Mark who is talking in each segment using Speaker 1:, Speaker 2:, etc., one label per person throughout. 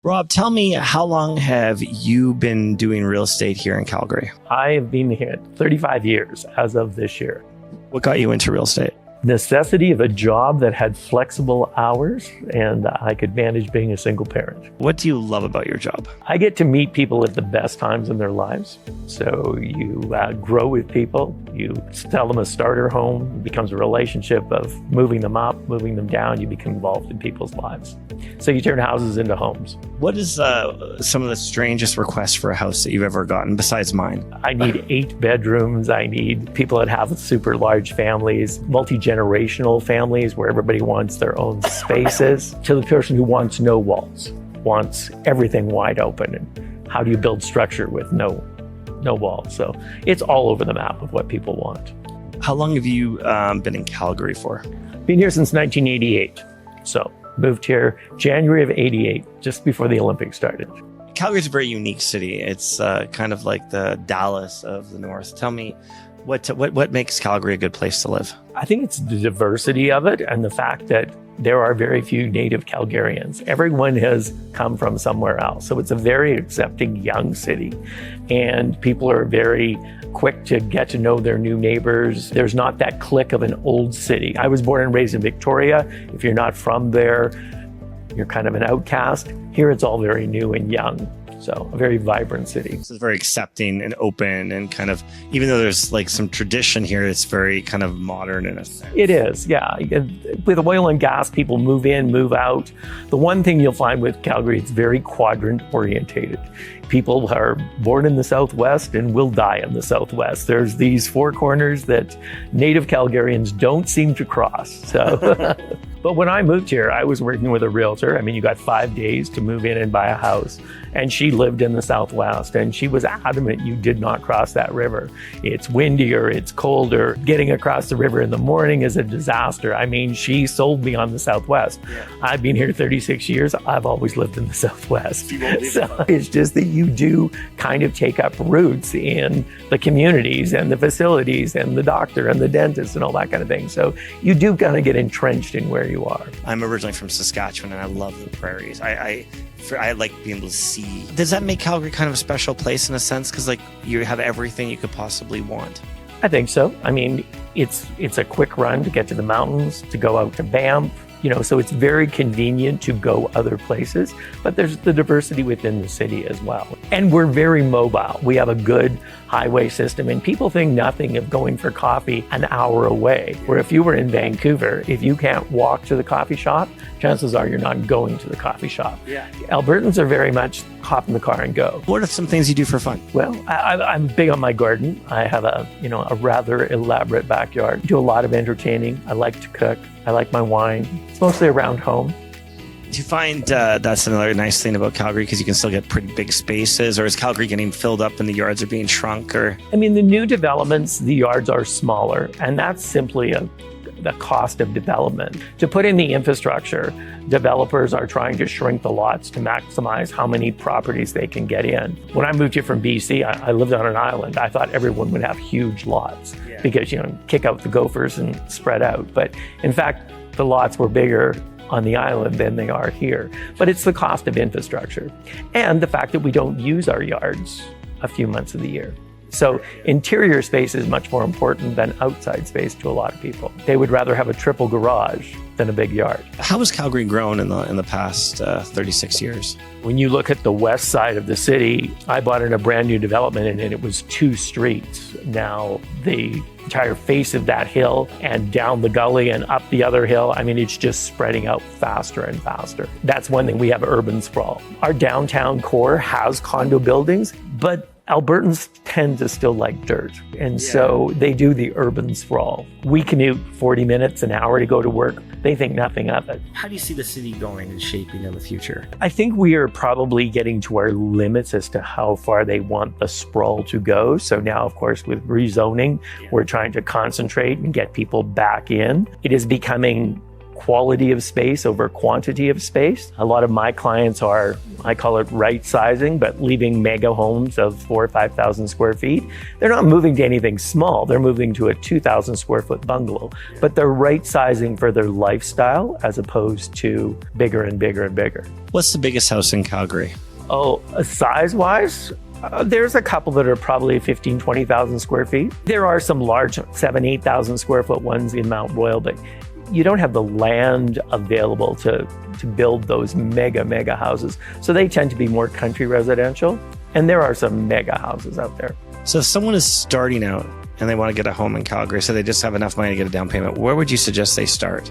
Speaker 1: Rob, tell me, how long have you been doing real estate here in Calgary?
Speaker 2: I have been here 35 years as of this year.
Speaker 1: What got you into real estate?
Speaker 2: Necessity of a job that had flexible hours, and I could manage being a single parent.
Speaker 1: What do you love about your job?
Speaker 2: I get to meet people at the best times in their lives. So you grow with people, you sell them a starter home, it becomes a relationship of moving them up, moving them down, you become involved in people's lives. So you turn houses into homes.
Speaker 1: What is some of the strangest requests for a house that you've ever gotten besides mine?
Speaker 2: I need 8 bedrooms. I need people that have super large families, multi-generational families where everybody wants their own spaces, to the person who wants no walls, wants everything wide open. And how do you build structure with no walls? So it's all over the map of what people want.
Speaker 1: How long have you been in Calgary for?
Speaker 2: Been here since 1988. So moved here January of 88, just before the Olympics started.
Speaker 1: Calgary's a very unique city. It's kind of like the Dallas of the North. Tell me, what makes Calgary a good place to live?
Speaker 2: I think it's the diversity of it and the fact that there are very few native Calgarians. Everyone has come from somewhere else. So it's a very accepting young city, and people are very quick to get to know their new neighbors. There's not that clique of an old city. I was born and raised in Victoria. If you're not from there, you're kind of an outcast. Here it's all very new and young. So a very vibrant city.
Speaker 1: It's very accepting and open, and kind of, even though there's like some tradition here, it's very kind of modern in a sense.
Speaker 2: It is, yeah. With oil and gas, people move in, move out. The one thing you'll find with Calgary, it's very quadrant orientated. People are born in the Southwest and will die in the Southwest. There's these 4 corners that native Calgarians don't seem to cross. So, but when I moved here, I was working with a realtor. I mean, you got 5 days to move in and buy a house. And she lived in the Southwest, and she was adamant you did not cross that river. It's windier, it's colder. Getting across the river in the morning is a disaster. I mean, she sold me on the Southwest. Yeah. I've been here 36 years. I've always lived in the Southwest. So it's just that you do kind of take up roots in the communities and the facilities and the doctor and the dentist and all that kind of thing. So you do kind of get entrenched in where you are.
Speaker 1: I'm originally from Saskatchewan, and I love the prairies. I like being able to see. Does that make Calgary kind of a special place in a sense? Because like you have everything you could possibly want.
Speaker 2: I think so. I mean, it's a quick run to get to the mountains, to go out to Banff, so it's very convenient to go other places, but there's the diversity within the city as well. And we're very mobile. We have a good highway system, and people think nothing of going for coffee an hour away. Where if you were in Vancouver, if you can't walk to the coffee shop, chances are you're not going to the coffee shop. Yeah. Albertans are very much hop in the car and go.
Speaker 1: What are some things you do for fun?
Speaker 2: Well, I'm big on my garden. I have a rather elaborate backyard. Do a lot of entertaining. I like to cook. I like my wine. It's mostly around home.
Speaker 1: Do you find that's another nice thing about Calgary, because you can still get pretty big spaces, or is Calgary getting filled up and the yards are being shrunk? Or
Speaker 2: I mean, the new developments, the yards are smaller, and that's simply the cost of development. To put in the infrastructure, developers are trying to shrink the lots to maximize how many properties they can get in. When I moved here from BC, I lived on an island. I thought everyone would have huge lots because, kick out the gophers and spread out. But in fact, the lots were bigger on the island than they are here. But it's the cost of infrastructure and the fact that we don't use our yards a few months of the year. So interior space is much more important than outside space to a lot of people. They would rather have a triple garage than a big yard.
Speaker 1: How has Calgary grown in the past 36 years?
Speaker 2: When you look at the west side of the city, I bought in a brand new development and it was 2 streets. Now the entire face of that hill and down the gully and up the other hill, I mean, it's just spreading out faster and faster. That's one thing, we have urban sprawl. Our downtown core has condo buildings, but Albertans tend to still like dirt, and so they do the urban sprawl. We commute 40 minutes, an hour to go to work. They think nothing of it.
Speaker 1: How do you see the city going and shaping in the future?
Speaker 2: I think we are probably getting to our limits as to how far they want the sprawl to go. So now, of course, with rezoning, we're trying to concentrate and get people back in. It is becoming quality of space over quantity of space. A lot of my clients are, I call it right sizing, but leaving mega homes of 4,000 or 5,000 square feet. They're not moving to anything small. They're moving to a 2,000 square foot bungalow, but they're right sizing for their lifestyle as opposed to bigger and bigger and bigger.
Speaker 1: What's the biggest house in Calgary?
Speaker 2: Oh, size-wise? There's a couple that are probably 15,000, 20,000 square feet. There are some large 7,000, 8,000 square foot ones in Mount Royal, but you don't have the land available to build those mega houses. So they tend to be more country residential. And there are some mega houses out there.
Speaker 1: So if someone is starting out and they want to get a home in Calgary, so they just have enough money to get a down payment, where would you suggest they start?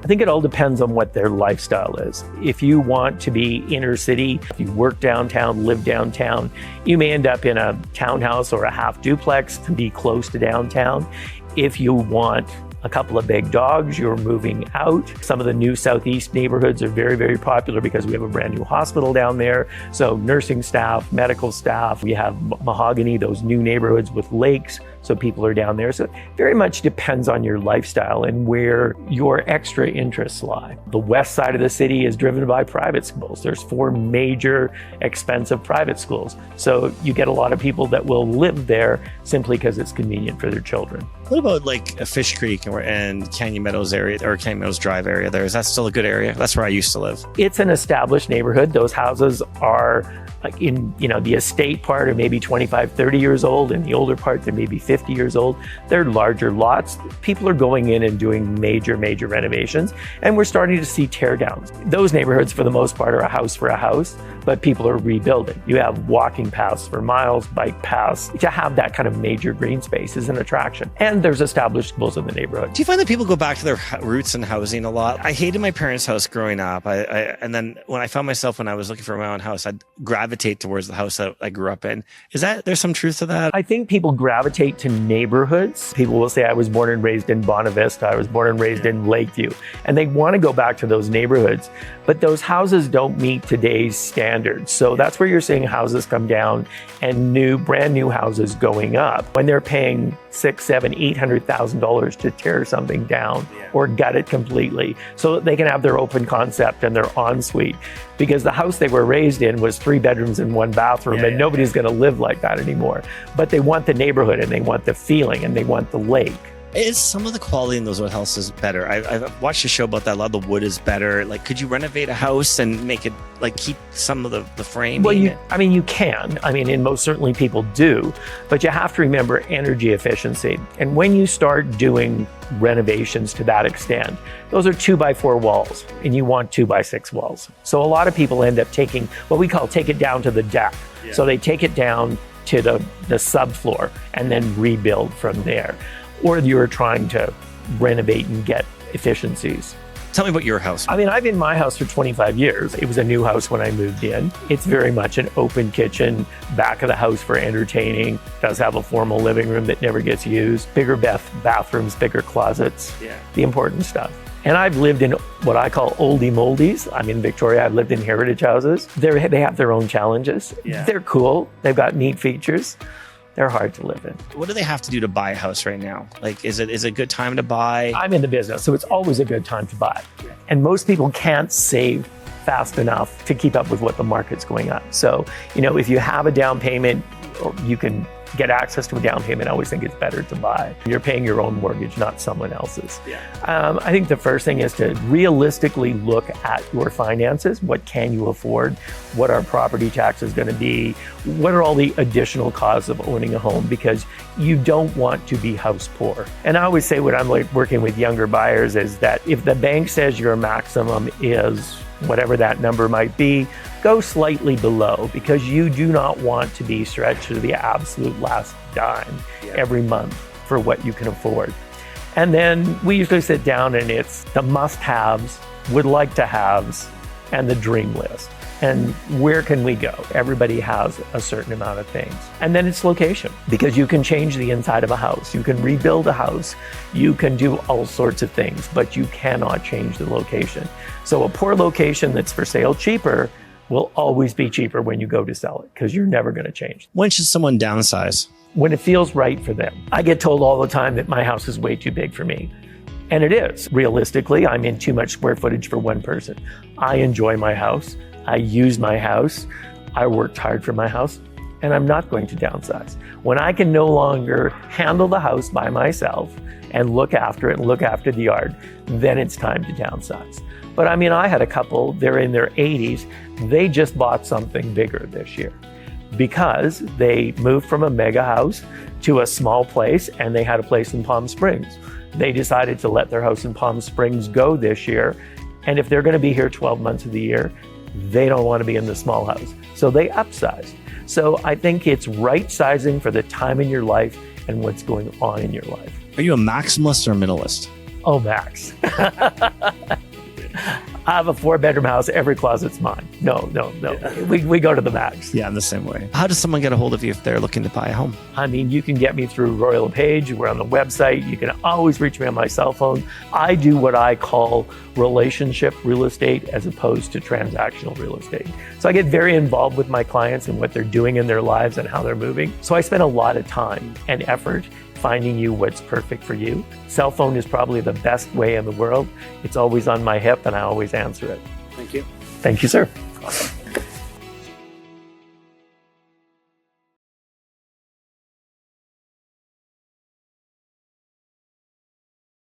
Speaker 2: I think it all depends on what their lifestyle is. If you want to be inner city, if you work downtown, live downtown, you may end up in a townhouse or a half duplex to be close to downtown. If you want a couple of big dogs, you're moving out. Some of the new Southeast neighborhoods are very popular because we have a brand new hospital down there. So nursing staff, medical staff, we have Mahogany, those new neighborhoods with lakes. So people are down there. So it very much depends on your lifestyle and where your extra interests lie. The west side of the city is driven by private schools. There's 4 major expensive private schools. So you get a lot of people that will live there simply because it's convenient for their children.
Speaker 1: What about like a Fish Creek and Canyon Meadows area or Canyon Meadows Drive area there? Is that still a good area? That's where I used to live.
Speaker 2: It's an established neighborhood. Those houses are in, the estate part are maybe 25, 30 years old, and the older part, they're maybe 50 years old. They're larger lots. People are going in and doing major renovations, and we're starting to see tear downs. Those neighborhoods, for the most part, are a house for a house, but people are rebuilding. You have walking paths for miles, bike paths. To have that kind of major green space is an attraction. And there's established schools in the neighborhood.
Speaker 1: Do you find that people go back to their roots in housing a lot? I hated my parents' house growing up. And then when I found myself, when I was looking for my own house, I'd gravitate towards the house that I grew up in. There's some truth to that?
Speaker 2: I think people gravitate to neighborhoods. People will say, I was born and raised in Bonavista. I was born and raised in Lakeview. And they want to go back to those neighborhoods. But those houses don't meet today's standards. So that's where you're seeing houses come down and brand new houses going up when they're paying $600,000, $700,000, $800,000 to tear something down or gut it completely so that they can have their open concept and their ensuite. Because the house they were raised in was 3 bedrooms and 1 bathroom, and nobody's going to live like that anymore. But they want the neighborhood, and they want the feeling, and they want the lake.
Speaker 1: Is some of the quality in those old houses better? I've watched a show about that. A lot of the wood is better. Like, could you renovate a house and make it, like, keep some of the frame?
Speaker 2: Well, you can. And most certainly people do. But you have to remember energy efficiency. And when you start doing renovations to that extent, those are 2x4 walls, and you want 2x6 walls. So a lot of people end up taking what we call take it down to the deck. Yeah. So they take it down to the subfloor and then rebuild from there. Or you're trying to renovate and get efficiencies.
Speaker 1: Tell me about your house.
Speaker 2: I've been in my house for 25 years. It was a new house when I moved in. It's very much an open kitchen, back of the house for entertaining. Does have a formal living room that never gets used. Bigger bathrooms, bigger closets, the important stuff. And I've lived in what I call oldie moldies. I'm in Victoria. I've lived in heritage houses. They have their own challenges. Yeah. They're cool. They've got neat features. They're hard to live in.
Speaker 1: What do they have to do to buy a house right now? Like, is it a good time to buy?
Speaker 2: I'm in the business, so it's always a good time to buy. And most people can't save fast enough to keep up with what the market's going up. So, if you have a down payment, or you can get access to a down payment, I always think it's better to buy. You're paying your own mortgage, not someone else's. I think the first thing is to realistically look at your finances. What can you afford? What are property taxes going to be? What are all the additional costs of owning a home? Because you don't want to be house poor. And I always say when I'm working with younger buyers is that if the bank says your maximum is whatever that number might be, go slightly below, because you do not want to be stretched to the absolute last dime every month for what you can afford. And then we usually sit down and it's the must-haves, would like to haves, and the dream list. And where can we go? Everybody has a certain amount of things. And then it's location, because you can change the inside of a house. You can rebuild a house. You can do all sorts of things, but you cannot change the location. So a poor location that's for sale cheaper will always be cheaper when you go to sell it, because you're never going to change.
Speaker 1: When should someone downsize?
Speaker 2: When it feels right for them. I get told all the time that my house is way too big for me. And it is. Realistically, I'm in too much square footage for one person. I enjoy my house. I use my house. I worked hard for my house, and I'm not going to downsize. When I can no longer handle the house by myself and look after it and look after the yard, then it's time to downsize. But I mean, I had a couple, they're in their 80s. They just bought something bigger this year because they moved from a mega house to a small place, and they had a place in Palm Springs. They decided to let their house in Palm Springs go this year. And if they're going to be here 12 months of the year, they don't want to be in the small house. So they upsized. So I think it's right sizing for the time in your life and what's going on in your life.
Speaker 3: Are you a maximalist or a minimalist?
Speaker 2: Oh, max. I have a 4-bedroom house. Every closet's mine. No. We go to the max.
Speaker 3: Yeah, I'm the same way.
Speaker 1: How does someone get a hold of you if they're looking to buy a home?
Speaker 2: I mean, you can get me through LePage. We're on the website. You can always reach me on my cell phone. I do what I call relationship real estate as opposed to transactional real estate. So I get very involved with my clients and what they're doing in their lives and how they're moving. So I spend a lot of time and effort finding you what's perfect for you. Cell phone is probably the best way in the world. It's always on my hip and I always answer it.
Speaker 3: Thank you.
Speaker 2: Thank you, sir.
Speaker 3: Awesome.